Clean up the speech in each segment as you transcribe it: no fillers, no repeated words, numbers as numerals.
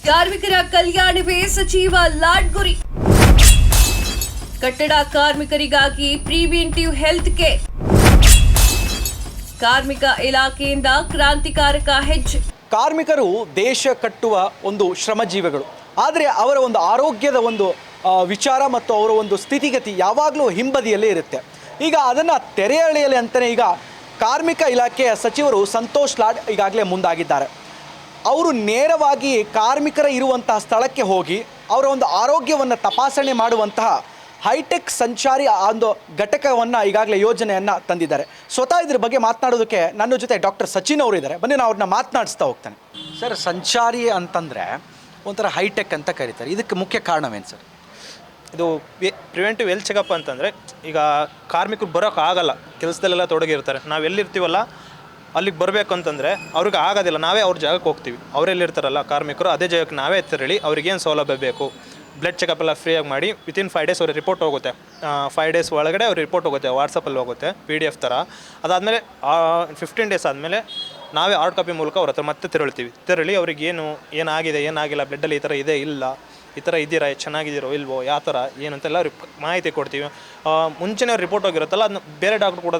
ಕಾರ್ಮಿಕರ ಕಲ್ಯಾಣವೇ ಸಚಿವ ಲಾಡ್ ಗುರಿ. ಕಟ್ಟಡ ಕಾರ್ಮಿಕರಿಗಾಗಿ ಪ್ರಿವೆಂಟಿವ್ ಹೆಲ್ತ್ ಕೇರ್. ಕಾರ್ಮಿಕ ಇಲಾಖೆಯಿಂದ ಕ್ರಾಂತಿಕಾರಕ ಹೆಜ್ಜೆ. ಕಾರ್ಮಿಕರು ದೇಶ ಕಟ್ಟುವ ಒಂದು ಶ್ರಮಜೀವಿಗಳು. ಆದರೆ ಅವರ ಒಂದು ಆರೋಗ್ಯದ ಒಂದು ವಿಚಾರ ಮತ್ತು ಅವರ ಒಂದು ಸ್ಥಿತಿಗತಿ ಯಾವಾಗಲೂ ಹಿಂಬದಿಯಲ್ಲೇ ಇರುತ್ತೆ. ಈಗ ಅದನ್ನು ತೆರೆ ಎಳೆಯಲಿ ಅಂತಲೇ ಈಗ ಕಾರ್ಮಿಕ ಇಲಾಖೆಯ ಸಚಿವರು ಸಂತೋಷ್ ಲಾಡ್ ಈಗಾಗಲೇ ಮುಂದಾಗಿದ್ದಾರೆ. ಅವರು ನೇರವಾಗಿ ಕಾರ್ಮಿಕರ ಇರುವಂತಹ ಸ್ಥಳಕ್ಕೆ ಹೋಗಿ ಅವರ ಒಂದು ಆರೋಗ್ಯವನ್ನು ತಪಾಸಣೆ ಮಾಡುವಂತಹ ಹೈಟೆಕ್ ಸಂಚಾರಿ ಒಂದು ಘಟಕವನ್ನು ಈಗಾಗಲೇ ಯೋಜನೆಯನ್ನು ತಂದಿದ್ದಾರೆ. ಸ್ವತಃ ಇದ್ರ ಬಗ್ಗೆ ಮಾತನಾಡೋದಕ್ಕೆ ನನ್ನ ಜೊತೆ ಡಾಕ್ಟರ್ ಸಚಿನ್ ಅವರು ಇದ್ದಾರೆ. ಬನ್ನಿ ನಾವು ಅವ್ರನ್ನ ಮಾತನಾಡಿಸ್ತಾ ಹೋಗ್ತಾನೆ. ಸರ್, ಸಂಚಾರಿ ಅಂತಂದರೆ ಒಂಥರ ಹೈಟೆಕ್ ಅಂತ ಕರೀತಾರೆ. ಇದಕ್ಕೆ ಮುಖ್ಯ ಕಾರಣವೇನು ಸರ್? ಇದು ಪ್ರಿವೆಂಟಿವ್ ಹೆಲ್ತ್ ಚೆಕಪ್ ಅಂತಂದರೆ, ಈಗ ಕಾರ್ಮಿಕರು ಬರೋಕ್ಕಾಗಲ್ಲ, ಕೆಲಸದಲ್ಲೆಲ್ಲ ತೊಡಗಿರ್ತಾರೆ. ನಾವು ಎಲ್ಲಿರ್ತೀವಲ್ಲ ಅಲ್ಲಿಗೆ ಬರಬೇಕು ಅಂತಂದರೆ ಅವ್ರಿಗೆ ಆಗೋದಿಲ್ಲ. ನಾವೇ ಅವ್ರ ಜಾಗಕ್ಕೆ ಹೋಗ್ತೀವಿ. ಅವರೆಲ್ಲಿರ್ತಾರಲ್ಲ ಕಾರ್ಮಿಕರು, ಅದೇ ಜಾಗಕ್ಕೆ ನಾವೇ ತೆರಳಿ ಅವ್ರಿಗೇನು ಸೌಲಭ್ಯ ಬೇಕು, ಬ್ಲಡ್ ಚೆಕಪ್ ಎಲ್ಲ ಫ್ರೀಯಾಗಿ ಮಾಡಿ ವಿತಿನ್ 5 ಡೇಸ್ ಅವ್ರಿಗೆ ರಿಪೋರ್ಟ್ ಹೋಗುತ್ತೆ. 5 ಡೇಸ್ ಒಳಗಡೆ ಅವ್ರಿಗೆ ರಿಪೋರ್ಟ್ ಹೋಗುತ್ತೆ, ವಾಟ್ಸಪ್ಪಲ್ಲಿ ಹೋಗುತ್ತೆ PDF ಥರ. ಅದಾದಮೇಲೆ 15 ಡೇಸ್ ಆದಮೇಲೆ ನಾವೇ ಹಾರ್ಡ್ ಕಾಪಿ ಮೂಲಕ ಅವ್ರ ಹತ್ರ ಮತ್ತೆ ತೆರಳಿ ಅವ್ರಿಗೆ ಏನಾಗಿದೆ ಏನಾಗಿಲ್ಲ, ಬ್ಲಡ್ಡಲ್ಲಿ ಈ ಥರ ಇದೆ ಇಲ್ಲ, ಈ ಥರ ಇದ್ದೀರಾ, ಚೆನ್ನಾಗಿದ್ದೀರೋ ಇಲ್ವೋ, ಯಾವ ಥರ ಏನು ಅಂತೆಲ್ಲ ಮಾಹಿತಿ ಕೊಡ್ತೀವಿ. ಮುಂಚೆನೇ ಅವ್ರು ರಿಪೋರ್ಟ್ ಹೋಗಿರುತ್ತಲ್ಲ, ಅದನ್ನ ಬೇರೆ ಡಾಕ್ಟರ್ ಕೂಡ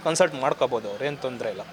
ಕನ್ಸಲ್ಟ್ ಮಾಡ್ಕೋಬೋದು, ಅವ್ರು ಏನು ತೊಂದರೆ ಇಲ್ಲ.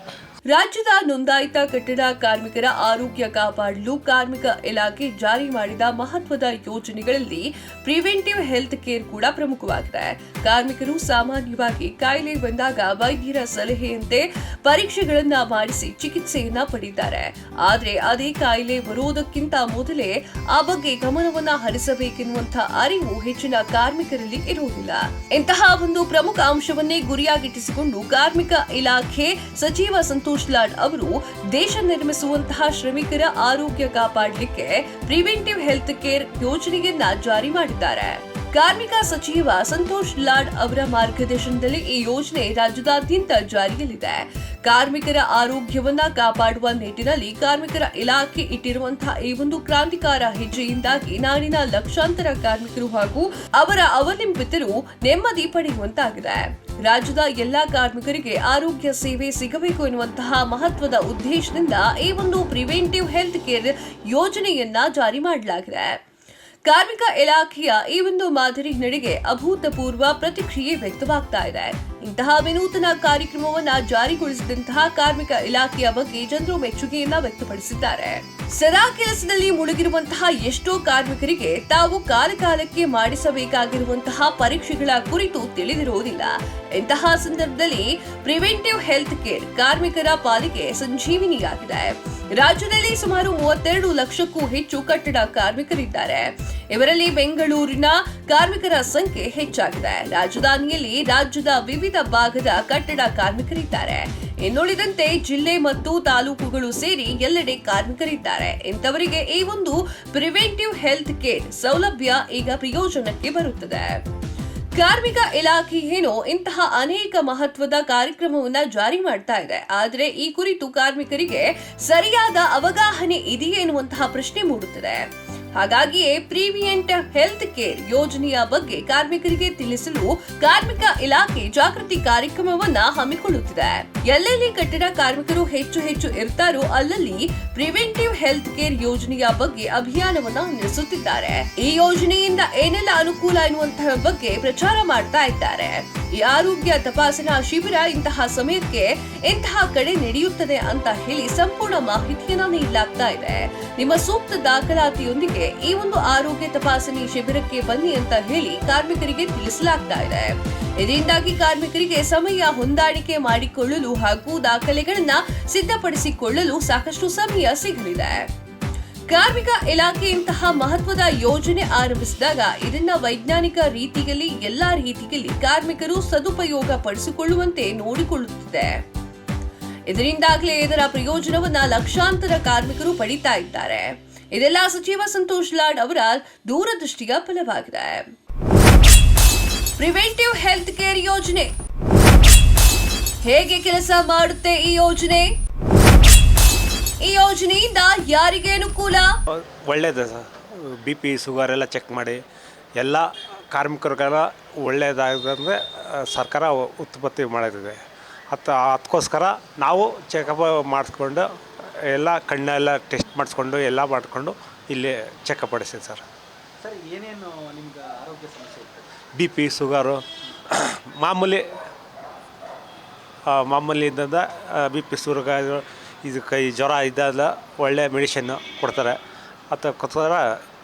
ರಾಜ್ಯದ ನೋಂದಾಯಿತ ಕಟ್ಟಡ ಕಾರ್ಮಿಕರ ಆರೋಗ್ಯ ಕಾಪಾಡಲು ಕಾರ್ಮಿಕ ಇಲಾಖೆ ಜಾರಿ ಮಾಡಿದ ಮಹತ್ವದ ಯೋಜನೆಗಳಲ್ಲಿ ಪ್ರಿವೆಂಟಿವ್ ಹೆಲ್ತ್ ಕೇರ್ ಕೂಡ ಪ್ರಮುಖವಾಗಿದೆ. ಕಾರ್ಮಿಕರು ಸಾಮಾನ್ಯವಾಗಿ ಕಾಯಿಲೆ ಬಂದಾಗ ವೈದ್ಯರ ಸಲಹೆಯಂತೆ ಪರೀಕ್ಷೆಗಳನ್ನ ಮಾಡಿಸಿ ಚಿಕಿತ್ಸೆಯನ್ನ ಪಡೆಯುತ್ತಾರೆ. ಆದರೆ ಅದೇ ಕಾಯಿಲೆ ಬರುವುದಕ್ಕಿಂತ ಮೊದಲೇ ಆ ಬಗ್ಗೆ ಗಮನವನ್ನ ಹರಿಸಬೇಕೆನ್ನುವಂತಹ ಅರಿವು ಹೆಚ್ಚಿನ ಕಾರ್ಮಿಕರಲ್ಲಿ ಇರುವುದಿಲ್ಲ. ಇಂತಹ ಒಂದು ಪ್ರಮುಖ ಅಂಶವನ್ನೇ ಗುರಿಯಾಗಿಟ್ಟಿಸಿಕೊಂಡು ಕಾರ್ಮಿಕ ಇಲಾಖೆ ಸಚಿವ ಸಂತೋಷ್ ಲಾಡ್ ಅವರು ದೇಶ ನಿರ್ಮಿಸುವಂತಹ ಶ್ರಮಿಕರ ಆರೋಗ್ಯ ಕಾಪಾಡಲಿಕ್ಕೆ ಪ್ರಿವೆಂಟಿವ್ ಹೆಲ್ತ್ ಕೇರ್ ಯೋಜನೆಯನ್ನ ಜಾರಿ ಮಾಡಿದ್ದಾರೆ. ಕಾರ್ಮಿಕ ಸಚಿವ ಸಂತೋಷ್ ಲಾಡ್ ಅವರ ಮಾರ್ಗದರ್ಶನದಲ್ಲಿ ಈ ಯೋಜನೆ ರಾಜ್ಯದಾದ್ಯಂತ ಜಾರಿಯಲ್ಲಿದೆ. ಕಾರ್ಮಿಕರ ಆರೋಗ್ಯವನ್ನ ಕಾಪಾಡುವ ನಿಟ್ಟಿನಲ್ಲಿ ಕಾರ್ಮಿಕರ ಇಲಾಖೆ ಇಟ್ಟಿರುವಂತಹ ಈ ಒಂದು ಕ್ರಾಂತಿಕಾರ ಹೆಜ್ಜೆಯಿಂದಾಗಿ ನಾಡಿನ ಲಕ್ಷಾಂತರ ಕಾರ್ಮಿಕರು ಹಾಗೂ ಅವರ ಅವಲಂಬಿತರು ನೆಮ್ಮದಿ ಪಡೆಯುವಂತಾಗಿದೆ. ರಾಜ್ಯದ ಎಲ್ಲಾ ಕಾರ್ಮಿಕರಿಗೆ ಆರೋಗ್ಯ ಸೇವೆ ಸಿಗಬೇಕು ಎನ್ನುವಂತಹ ಮಹತ್ವದ ಉದ್ದೇಶದಿಂದ ಈ ಒಂದು ಪ್ರಿವೆಂಟಿವ್ ಹೆಲ್ತ್ ಕೇರ್ ಯೋಜನೆಯನ್ನ ಜಾರಿ ಮಾಡಲಾಗಿದೆ. ಕಾರ್ಮಿಕ ಇಲಾಖೆಯ ಈ ಒಂದು ಮಾದರಿ ನಡೆಗೆ ಅಭೂತಪೂರ್ವ ಪ್ರತಿಕ್ರಿಯೆ ವ್ಯಕ್ತವಾಗ್ತಾ ಇದೆ. ಇಂತಹ ವಿನೂತನ ಕಾರ್ಯಕ್ರಮವನ್ನ ಜಾರಿಗೊಳಿಸಿದಂತಹ ಕಾರ್ಮಿಕ ಇಲಾಖೆಯ ಬಗ್ಗೆ ಜನರು ಮೆಚ್ಚುಗೆಯನ್ನ ವ್ಯಕ್ತಪಡಿಸಿದ್ದಾರೆ. ಸದಾ ಕೆಲಸದಲ್ಲಿ ಮುಳುಗಿರುವಂತಹ ಎಷ್ಟೋ ಕಾರ್ಮಿಕರಿಗೆ ತಾವು ಕಾಲಕಾಲಕ್ಕೆ ಮಾಡಿಸಬೇಕಾಗಿರುವಂತಹ ಪರೀಕ್ಷೆಗಳ ಕುರಿತು ತಿಳಿದಿರುವುದಿಲ್ಲ. ಇಂತಹ ಸಂದರ್ಭದಲ್ಲಿ ಪ್ರಿವೆಂಟಿವ್ ಹೆಲ್ತ್ ಕೇರ್ ಕಾರ್ಮಿಕರ ಪಾಲಿಗೆ ಸಂಜೀವಿನಿಯಾಗಿದೆ. ರಾಜ್ಯದಲ್ಲಿ ಸುಮಾರು 32 ಲಕ್ಷಕ್ಕೂ ಹೆಚ್ಚು ಕಟ್ಟಡ ಕಾರ್ಮಿಕರಿದ್ದಾರೆ. ಇವರಲ್ಲಿ ಬೆಂಗಳೂರಿನ ಕಾರ್ಮಿಕರ ಸಂಖ್ಯೆ ಹೆಚ್ಚಾಗಿದೆ. ರಾಜಧಾನಿಯಲ್ಲಿ ರಾಜ್ಯದ ವಿವಿಧ ಭಾಗದ ಕಟ್ಟಡ ಕಾರ್ಮಿಕರಿದ್ದಾರೆ. ಇನ್ನುಳಿದಂತೆ ಜಿಲ್ಲೆ ಮತ್ತು ತಾಲೂಕುಗಳು ಸೇರಿ ಎಲ್ಲೆಡೆ ಕಾರ್ಮಿಕರಿದ್ದಾರೆ. ಇಂಥವರಿಗೆ ಈ ಒಂದು ಪ್ರಿವೆಂಟಿವ್ ಹೆಲ್ತ್ ಕೇರ್ ಸೌಲಭ್ಯ ಈಗ ಪ್ರಯೋಜನಕ್ಕೆ ಬರುತ್ತದೆ. ಕಾರ್ಮಿಕ ಇಲಾಖೆ ಏನೋ ಇಂತಹ ಅನೇಕ ಮಹತ್ವದ ಕಾರ್ಯಕ್ರಮವನ್ನ ಜಾರಿ ಮಾಡ್ತಾ ಇದೆ. ಆದರೆ ಈ ಕುರಿತು ಕಾರ್ಮಿಕರಿಗೆ ಸರಿಯಾದ ಅವಗಾಹನೆ ಇದೆಯೇ ಎನ್ನುವಂತಹ ಪ್ರಶ್ನೆ ಮೂಡುತ್ತದೆ. ಹಾಗಾಗಿಯೇ ಪ್ರಿವೆಂಟ್ ಹೆಲ್ತ್ ಕೇರ್ ಯೋಜನೆಯ ಬಗ್ಗೆ ಕಾರ್ಮಿಕರಿಗೆ ತಿಳಿಸಲು ಕಾರ್ಮಿಕ ಇಲಾಖೆ ಜಾಗೃತಿ ಕಾರ್ಯಕ್ರಮವನ್ನ ಹಮ್ಮಿಕೊಳ್ಳುತ್ತಿದೆ. ಎಲ್ಲೆಲ್ಲಿ ಕಟ್ಟಡ ಕಾರ್ಮಿಕರು ಹೆಚ್ಚು ಇರ್ತಾರೋ ಅಲ್ಲಲ್ಲಿ ಪ್ರಿವೆಂಟಿವ್ ಹೆಲ್ತ್ ಕೇರ್ ಯೋಜನೆಯ ಬಗ್ಗೆ ಅಭಿಯಾನವನ್ನ ನಡೆಸುತ್ತಿದ್ದಾರೆ. ಈ ಯೋಜನೆಯಿಂದ ಏನೆಲ್ಲ ಅನುಕೂಲ ಎನ್ನುವಂತಹ ಬಗ್ಗೆ ಪ್ರಚಾರ ಮಾಡ್ತಾ ಇದ್ದಾರೆ. ಈ ಆರೋಗ್ಯ ತಪಾಸಣಾ ಶಿಬಿರ ಇಂತಹ ಸಮಯಕ್ಕೆ ಇಂತಹ ಕಡೆ ನಡೆಯುತ್ತದೆ ಅಂತ ಹೇಳಿ ಸಂಪೂರ್ಣ ಮಾಹಿತಿಯನ್ನ ನೀಡಲಾಗ್ತಾ ಇದೆ. ನಿಮ್ಮ ಸೂಕ್ತ ದಾಖಲಾತಿಯೊಂದಿಗೆ ಈ ಒಂದು ಆರೋಗ್ಯ ತಪಾಸಣೆ ಶಿಬಿರಕ್ಕೆ ಬನ್ನಿ ಅಂತ ಹೇಳಿ ಕಾರ್ಮಿಕರಿಗೆ ತಿಳಿಸಲಾಗ್ತಾ ಇದೆ. ಇದರಿಂದಾಗಿ ಕಾರ್ಮಿಕರಿಗೆ ಸಮಯ ಹೊಂದಾಣಿಕೆ ಮಾಡಿಕೊಳ್ಳಲು ಹಾಗೂ ದಾಖಲೆಗಳನ್ನ ಸಿದ್ಧಪಡಿಸಿಕೊಳ್ಳಲು ಸಾಕಷ್ಟು ಸಮಯ ಸಿಗಲಿದೆ. ಕಾರ್ಮಿಕ ಇಲಾಖೆ ಇಂತಹ ಮಹತ್ವದ ಯೋಜನೆ ಆರಂಭಿಸಿದಾಗ ಇದನ್ನ ವೈಜ್ಞಾನಿಕ ರೀತಿಯಲ್ಲಿ ಎಲ್ಲಾ ರೀತಿಯಲ್ಲಿ ಕಾರ್ಮಿಕರು ಸದುಪಯೋಗ ಪಡಿಸಿಕೊಳ್ಳುವಂತೆ ನೋಡಿಕೊಳ್ಳುತ್ತಿದೆ. ಇದರಿಂದಾಗಲೇ ಇದರ ಪ್ರಯೋಜನವನ್ನ ಲಕ್ಷಾಂತರ ಕಾರ್ಮಿಕರು ಪಡಿತಾ ಇದ್ದಾರೆ. ಇದೆಲ್ಲ ಸಚಿವ ಸಂತೋಷ್ ಲಾಡ್ ಅವರ ದೂರದೃಷ್ಟಿಯ ಫಲವಾಗಿದೆ. ಪ್ರಿವೆಂಟಿವ್ ಹೆಲ್ತ್ ಕೇರ್ ಯೋಜನೆ ಹೇಗೆ ಕೆಲಸ ಮಾಡುತ್ತೆ? ಈ ಯೋಜನೆಯಿಂದ ಯಾರಿಗೆ ಅನುಕೂಲ? ಒಳ್ಳೆಯದು ಸರ್. BP ಶುಗರ್ ಎಲ್ಲ ಚೆಕ್ ಮಾಡಿ ಎಲ್ಲ ಕಾರ್ಮಿಕರಿಗೆಲ್ಲ ಒಳ್ಳೆಯದಾಗದಂದರೆ ಸರ್ಕಾರ ಉತ್ಪತ್ತಿ ಮಾಡಿದೆ. ಅದಕ್ಕೋಸ್ಕರ ನಾವು ಚೆಕಪ್ ಮಾಡಿಸ್ಕೊಂಡು ಎಲ್ಲ ಕಣ್ಣೆಲ್ಲ ಟೆಸ್ಟ್ ಮಾಡಿಸ್ಕೊಂಡು ಎಲ್ಲ ಮಾಡಿಕೊಂಡು ಇಲ್ಲಿ ಚೆಕಪ್ ಮಾಡಿಸ್ತೀವಿ ಸರ್. ಸರ್ ಏನೇನು ನಿಮ್ಗೆ ಆರೋಗ್ಯ ಸಮಸ್ಯೆ ಇತ್ತು? ಬಿ ಪಿ ಶುಗರು ಮಾಮೂಲಿ ಇದ್ದಂಥ ಬಿ ಪಿ ಶುಗರು ಇದು ಕೈ ಜ್ವರ ಇದ್ದಲ್ಲ ಒಳ್ಳೆ ಮೆಡಿಷನ್ನು ಕೊಡ್ತಾರೆ. ಅದಕ್ಕೋಸ್ಕರ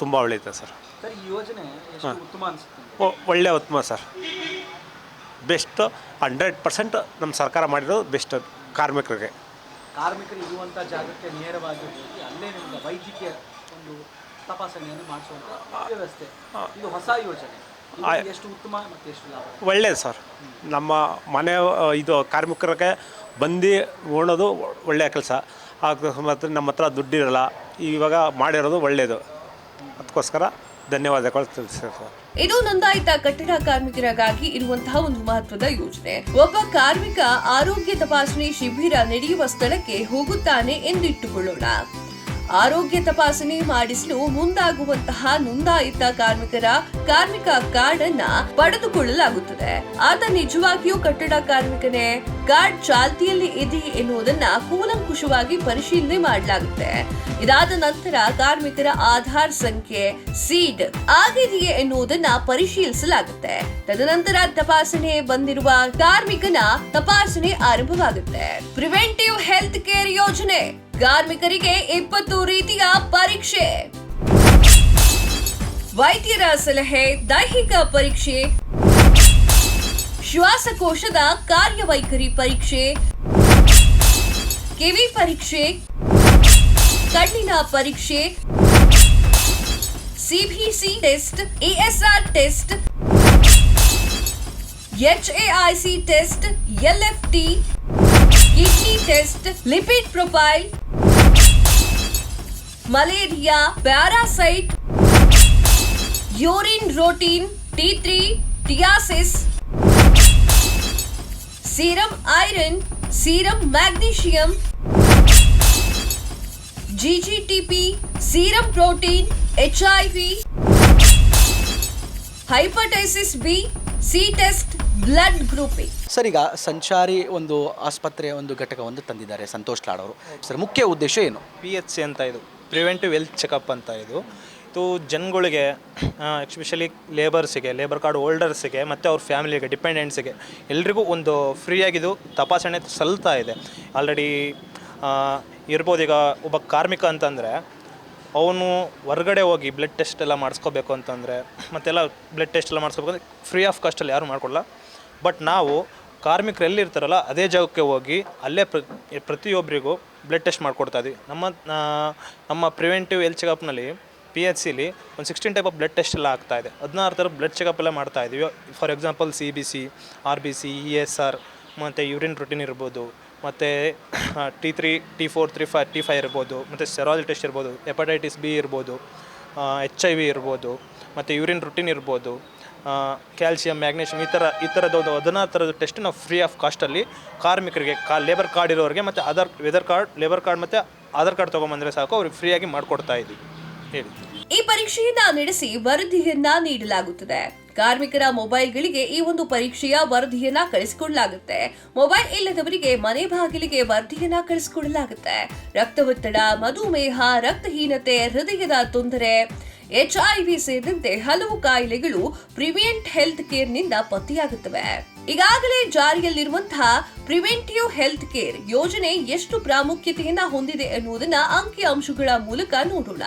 ತುಂಬ ಒಳ್ಳೆಯದು ಸರ್. ಸರ್ ಈ ಯೋಜನೆ ಎಷ್ಟು ಉತ್ತಮ ಅನಿಸುತ್ತೆ? ಒಳ್ಳೆ ಉತ್ತಮ ಸರ್. ಬೆಸ್ಟು 100% ನಮ್ಮ ಸರ್ಕಾರ ಮಾಡಿರೋದು ಬೆಸ್ಟ್ ಕಾರ್ಮಿಕರಿಗೆ. ಕಾರ್ಮಿಕರು ಇರುವಂಥ ಜಾಗಕ್ಕೆ ನೇರವಾಗಿ ಹೋಗಿ ಅಲ್ಲೇ ನಿಮ್ಗೆ ವೈದ್ಯಕೀಯ ಒಂದು ತಪಾಸಣೆಯನ್ನು ಮಾಡಿಸುವಂಥ ವ್ಯವಸ್ಥೆ, ಇದು ಹೊಸ ಯೋಜನೆ. ಎಷ್ಟು ಉತ್ತಮ ಮತ್ತು ಎಷ್ಟು ಲಾಭ? ಒಳ್ಳೆಯದು ಸರ್. ನಮ್ಮ ಮನೆ ಇದು ಕಾರ್ಮಿಕರಿಗೆ ಬಂದು ಉಣ್ಣೋದು ಒಳ್ಳೆಯ ಕೆಲಸ. ಮತ್ತು ನಮ್ಮ ಹತ್ರ ದುಡ್ಡಿರಲ್ಲ, ಇವಾಗ ಮಾಡಿರೋದು ಒಳ್ಳೆಯದು. ಅದಕ್ಕೋಸ್ಕರ ಧನ್ಯವಾದಗಳು ತಿಳಿಸ್ತೀವಿ ಸರ್. ಇದು ನೋಂದಾಯಿತ ಕಟ್ಟಡ ಕಾರ್ಮಿಕರಿಗಾಗಿ ಇರುವಂತಹ ಒಂದು ಮಹತ್ವದ ಯೋಜನೆ. ಒಬ್ಬ ಕಾರ್ಮಿಕ ಆರೋಗ್ಯ ತಪಾಸಣೆ ಶಿಬಿರ ನಡೆಯುವ ಸ್ಥಳಕ್ಕೆ ಹೋಗುತ್ತಾನೆ ಎಂದಿಟ್ಟುಕೊಳ್ಳೋಣ. ಆರೋಗ್ಯ ತಪಾಸಣೆ ಮಾಡಿಸಲು ಮುಂದಾಗುವಂತಹ ನೋಂದಾಯಿತ ಕಾರ್ಮಿಕ ಕಾರ್ಡ್ ಅನ್ನ ಪಡೆದುಕೊಳ್ಳಲಾಗುತ್ತದೆ. ಆತ ನಿಜವಾಗಿಯೂ ಕಟ್ಟಡ ಕಾರ್ಮಿಕನೇ, ಕಾರ್ಡ್ ಚಾಲ್ತಿಯಲ್ಲಿ ಇದೆ ಎನ್ನುವುದನ್ನ ಕೂಲಂಕುಷವಾಗಿ ಪರಿಶೀಲನೆ ಮಾಡಲಾಗುತ್ತೆ. ಇದಾದ ನಂತರ ಕಾರ್ಮಿಕರ ಆಧಾರ್ ಸಂಖ್ಯೆ ಸೀಡ್ ಆಗಿದೆಯೇ ಎನ್ನುವುದನ್ನ ಪರಿಶೀಲಿಸಲಾಗುತ್ತೆ. ತದನಂತರ ತಪಾಸಣೆ ಬಂದಿರುವ ಕಾರ್ಮಿಕನ ತಪಾಸಣೆ ಆರಂಭವಾಗುತ್ತೆ. ಪ್ರಿವೆಂಟಿವ್ ಹೆಲ್ತ್ ಕೇರ್ ಯೋಜನೆ ಕಾರ್ಮಿಕರಿಗೆ 20 ರೀತಿಯ ಪರೀಕ್ಷೆ, ವೈದ್ಯರ ಸಲಹೆ, ದೈಹಿಕ ಪರೀಕ್ಷೆ, ಶ್ವಾಸಕೋಶದ ಕಾರ್ಯವೈಖರಿ ಪರೀಕ್ಷೆ, ಕಿವಿ ಪರೀಕ್ಷೆ, ಕಣ್ಣಿನ ಪರೀಕ್ಷೆ, CBC test, ESR test, HAIC test, LFT, kidney test, lipid profile, malaria, parasite, urine routine, T3, ಟಿಯಾಸಿಸ್, serum iron, serum magnesium, GGTP, serum protein, HIV, hepatitis B, C test, blood grouping. Sir, ಈಗ ಸಂಚಾರಿ ಒಂದು ಆಸ್ಪತ್ರೆಯ ಒಂದು ಘಟಕವನ್ನು ತಂದಿದ್ದಾರೆ ಸಂತೋಷ್ ಲಾಡ್ ಅವರು. Sir, ಮುಖ್ಯ ಉದ್ದೇಶ ಏನು? PHC ಅಂತ, ಇದು ಪ್ರಿವೆಂಟಿವ್ ಹೆಲ್ತ್ ಚೆಕಪ್ ಅಂತ. ಇದು ಜನಗಳಿಗೆ, ಎಸ್ಪೆಷಲಿ ಲೇಬರ್ಸಿಗೆ, ಲೇಬರ್ ಕಾರ್ಡ್ ಹೋಲ್ಡರ್ಸಿಗೆ ಮತ್ತು ಅವ್ರ ಫ್ಯಾಮಿಲಿಗೆ, ಡಿಪೆಂಡೆಂಟ್ಸಿಗೆ ಎಲ್ರಿಗೂ ಒಂದು ಫ್ರೀಯಾಗಿದು ತಪಾಸಣೆ ಸಲ್ತಾ ಇದೆ. ಆಲ್ರೆಡಿ ಇರ್ಬೋದು. ಈಗ ಒಬ್ಬ ಕಾರ್ಮಿಕ ಅಂತಂದರೆ ಅವನು ಹೊರಗಡೆ ಹೋಗಿ ಬ್ಲಡ್ ಟೆಸ್ಟ್ ಎಲ್ಲ ಮಾಡಿಸ್ಕೋಬೇಕು ಅಂತಂದರೆ, ಮತ್ತೆಲ್ಲ ಬ್ಲಡ್ ಟೆಸ್ಟ್ ಎಲ್ಲ ಮಾಡಿಸ್ಕೋಬೇಕಂದ್ರೆ ಫ್ರೀ ಆಫ್ ಕಾಸ್ಟಲ್ಲಿ ಯಾರು ಮಾಡಿಕೊಡಲ್ಲ. ಬಟ್ ನಾವು ಕಾರ್ಮಿಕರು ಎಲ್ಲಿರ್ತಾರಲ್ಲ ಅದೇ ಜಾಗಕ್ಕೆ ಹೋಗಿ ಅಲ್ಲೇ ಪ್ರತಿಯೊಬ್ಬರಿಗೂ ಬ್ಲಡ್ ಟೆಸ್ಟ್ ಮಾಡಿಕೊಡ್ತಾ ಇದ್ವಿ. ನಮ್ಮ ಪ್ರಿವೆಂಟಿವ್ ಹೆಲ್ತ್ ಚೆಕಪ್ನಲ್ಲಿ PHCಲಿ ಒಂದು 16 ಟೈಪ್ ಆಫ್ ಬ್ಲಡ್ ಟೆಸ್ಟ್ ಎಲ್ಲ ಆಗ್ತಾಯಿದೆ. 16 ಥರ ಬ್ಲಡ್ ಚೆಕಪ್ ಎಲ್ಲ ಮಾಡ್ತಾಯಿದ್ವಿ. For example CBC, RBC, ESR, ಮತ್ತು ಯೂರಿನ್ ಪ್ರೋಟೀನ್ ಇರ್ಬೋದು, ಮತ್ತು T3, T4, T5 ಇರ್ಬೋದು, ಮತ್ತು ಸೆರಾಲಜಿ ಟೆಸ್ಟ್ ಇರ್ಬೋದು, ಹೆಪಟೈಟಿಸ್ B ಇರ್ಬೋದು, HIV ಇರ್ಬೋದು, ಮತ್ತು ಯೂರಿನ್ ಪ್ರೋಟೀನ್ ಇರ್ಬೋದು, ಕ್ಯಾಲ್ಸಿಯಂ, ಮ್ಯಾಗ್ನೀಷಿಯಮ್, ಈ ಥರದ ಒಂದು 16 ಥರದ ಟೆಸ್ಟ್ ನಾವು ಫ್ರೀ ಆಫ್ ಕಾಸ್ಟಲ್ಲಿ ಕಾರ್ಮಿಕರಿಗೆ, ಲೇಬರ್ ಕಾರ್ಡ್ ಇರೋರಿಗೆ ಮತ್ತು ಲೇಬರ್ ಕಾರ್ಡ್ ಮತ್ತು ಆಧಾರ್ ಕಾರ್ಡ್ ತೊಗೊಂಬಂದರೆ ಸಾಕು, ಅವ್ರಿಗೆ ಫ್ರೀಯಾಗಿ ಮಾಡಿಕೊಡ್ತಾ ಇದ್ದೀವಿ. ಹೇಳಿ. ಈ ಪರೀಕ್ಷೆಯನ್ನ ನಡೆಸಿ ವರದಿಯನ್ನ ನೀಡಲಾಗುತ್ತದೆ. ಕಾರ್ಮಿಕರ ಮೊಬೈಲ್ಗಳಿಗೆ ಈ ಒಂದು ಪರೀಕ್ಷೆಯ ವರದಿಯನ್ನ ಕಳಿಸಿಕೊಡಲಾಗುತ್ತೆ. ಮೊಬೈಲ್ ಇಲ್ಲದವರಿಗೆ ಮನೆ ಬಾಗಿಲಿಗೆ ವರದಿಯನ್ನ ಕಳಿಸಿಕೊಡಲಾಗುತ್ತೆ. ರಕ್ತದೊತ್ತಡ, ಮಧುಮೇಹ, ರಕ್ತಹೀನತೆ, ಹೃದಯದ ತೊಂದರೆ, HIV ಸೇರಿದಂತೆ ಹಲವು ಕಾಯಿಲೆಗಳು ಪ್ರಿವೆಂಟ್ ಹೆಲ್ತ್ ಕೇರ್ ನಿಂದ ಪತ್ತೆಯಾಗುತ್ತವೆ. ಈಗಾಗಲೇ ಜಾರಿಯಲ್ಲಿರುವಂತಹ ಪ್ರಿವೆಂಟಿವ್ ಹೆಲ್ತ್ ಕೇರ್ ಯೋಜನೆ ಎಷ್ಟು ಪ್ರಾಮುಖ್ಯತೆಯನ್ನ ಹೊಂದಿದೆ ಎನ್ನುವುದನ್ನ ಅಂಕಿ ಅಂಶಗಳ ಮೂಲಕ ನೋಡೋಣ.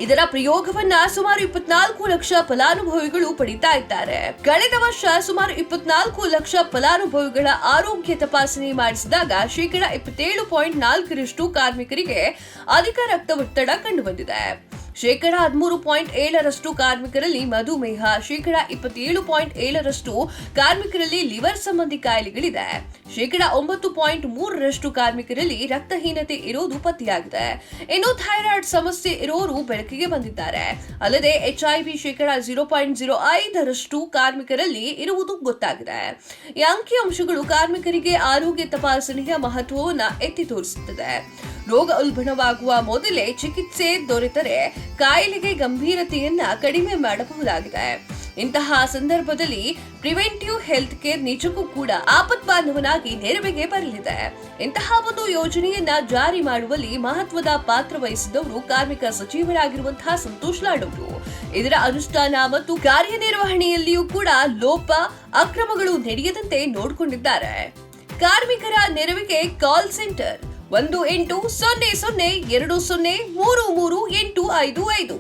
ಇದರ ಪ್ರಯೋಗವನ್ನ ಸುಮಾರು 24 ಲಕ್ಷ ಫಲಾನುಭವಿಗಳು ಪಡಿತಾ ಇದ್ದಾರೆ. ಕಳೆದ ವರ್ಷ ಸುಮಾರು 24 ಲಕ್ಷ ಫಲಾನುಭವಿಗಳ ಆರೋಗ್ಯ ತಪಾಸಣೆ ಮಾಡಿಸಿದಾಗ 27.4% ಕಾರ್ಮಿಕರಿಗೆ ಅಧಿಕ ರಕ್ತದೊತ್ತಡ ಕಂಡುಬಂದಿದೆ. 13.7% ಕಾರ್ಮಿಕರಲ್ಲಿ ಮಧುಮೇಹ, 27.7% ಕಾರ್ಮಿಕರಲ್ಲಿ ಲಿವರ್ ಸಂಬಂಧಿ ಕಾಯಿಲೆಗಳಿದೆ, 9.3% ಕಾರ್ಮಿಕರಲ್ಲಿ ರಕ್ತಹೀನತೆ ಇರೋದು ಪತ್ತೆಯಾಗಿದೆ. ಇನ್ನು ಥೈರಾಯ್ಡ್ ಸಮಸ್ಯೆ ಇರೋರು ಬೆಳಕಿಗೆ ಬಂದಿದ್ದಾರೆ. ಅಲ್ಲದೆ HIV 0.05% ಕಾರ್ಮಿಕರಲ್ಲಿ ಇರುವುದು ಗೊತ್ತಾಗಿದೆ. ಈ ಅಂಕಿಅಂಶಗಳು ಕಾರ್ಮಿಕರಿಗೆ ಆರೋಗ್ಯ ತಪಾಸಣೆಯ ಮಹತ್ವವನ್ನು ಎತ್ತಿ ತೋರಿಸುತ್ತದೆ. ರೋಗ ಉಲ್ಬಣವಾಗುವ ಮೊದಲೇ ಚಿಕಿತ್ಸೆ ದೊರೆತರೆ ಕಾಯಿಲೆಗೆ ಗಂಭೀರತೆಯನ್ನ ಕಡಿಮೆ ಮಾಡಬಹುದಾಗಿದೆ. ಇಂತಹ ಸಂದರ್ಭದಲ್ಲಿ ಪ್ರಿವೆಂಟಿವ್ ಹೆಲ್ತ್ ಕೇರ್ ನಿಜಕ್ಕೂ ಕೂಡ ಆಪತ್ಬಾಂಧವನಾಗಿ ನೆರವಿಗೆ ಬರಲಿದೆ. ಇಂತಹ ಒಂದು ಯೋಜನೆಯನ್ನ ಜಾರಿ ಮಾಡುವಲ್ಲಿ ಮಹತ್ವದ ಪಾತ್ರ ವಹಿಸಿದವರು ಕಾರ್ಮಿಕ ಸಚಿವರಾಗಿರುವಂತಹ ಸಂತೋಷ್ ಲಾಡ್ ಅವರು. ಇದರ ಅನುಷ್ಠಾನ ಮತ್ತು ಕಾರ್ಯನಿರ್ವಹಣೆಯಲ್ಲಿಯೂ ಕೂಡ ಲೋಪ ಅಕ್ರಮಗಳು ನಡೆಯದಂತೆ ನೋಡಿಕೊಂಡಿದ್ದಾರೆ. ಕಾರ್ಮಿಕರ ನೆರವಿಗೆ ಕಾಲ್ ಸೆಂಟರ್ 180020335855.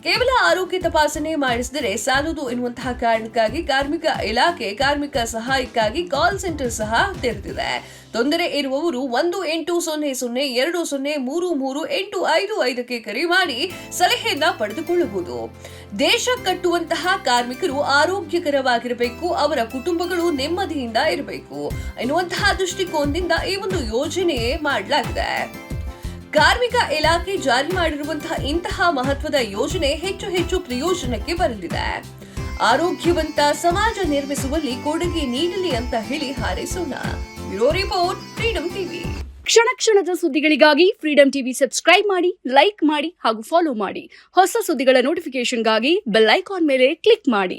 ಕೇವಲ ಆರೋಗ್ಯ ತಪಾಸಣೆ ಮಾಡಿಸಿದರೆ ಸಾಲದು ಎನ್ನುವಂತಹ ಕಾರಣಕ್ಕಾಗಿ ಕಾರ್ಮಿಕ ಇಲಾಖೆ ಕಾರ್ಮಿಕ ಸಹಾಯಕ್ಕಾಗಿ ಕಾಲ್ ಸೆಂಟರ್ ಸಹ ತೆರೆದಿದೆ. ತೊಂದರೆ ಇರುವವರು 180020335855ಕ್ಕೆ ಕರೆ ಮಾಡಿ ಸಲಹೆಯನ್ನ ಪಡೆದುಕೊಳ್ಳಬಹುದು. ದೇಶ ಕಟ್ಟುವಂತಹ ಕಾರ್ಮಿಕರು ಆರೋಗ್ಯಕರವಾಗಿರಬೇಕು, ಅವರ ಕುಟುಂಬಗಳು ನೆಮ್ಮದಿಯಿಂದ ಇರಬೇಕು ಎನ್ನುವಂತಹ ದೃಷ್ಟಿಕೋನದಿಂದ ಈ ಒಂದು ಯೋಜನೆ ಮಾಡಲಾಗಿದೆ. ಕಾರ್ಮಿಕ ಇಲಾಖೆ ಜಾರಿ ಮಾಡಿರುವಂತಹ ಇಂತಹ ಮಹತ್ವದ ಯೋಜನೆ ಹೆಚ್ಚು ಹೆಚ್ಚು ಪ್ರಯೋಜನಕ್ಕೆ ಬರಲಿದೆ. ಆರೋಗ್ಯವಂತ ಸಮಾಜ ನಿರ್ಮಿಸುವಲ್ಲಿ ಕೊಡುಗೆ ನೀಡಲಿ ಅಂತ ಹೇಳಿ ಹಾರೈಸೋಣ. Bureau report, freedom TV. ಕ್ಷಣ ಕ್ಷಣದ ಸುದ್ದಿಗಳಿಗಾಗಿ ಫ್ರೀಡಂ ಟಿವಿ ಸಬ್ಸ್ಕ್ರೈಬ್ ಮಾಡಿ, ಲೈಕ್ ಮಾಡಿ ಹಾಗೂ ಫಾಲೋ ಮಾಡಿ. ಹೊಸ ಸುದ್ದಿಗಳ ನೋಟಿಫಿಕೇಶನ್ಗಾಗಿ ಬೆಲ್ ಐಕಾನ್ ಮೇಲೆ ಕ್ಲಿಕ್ ಮಾಡಿ.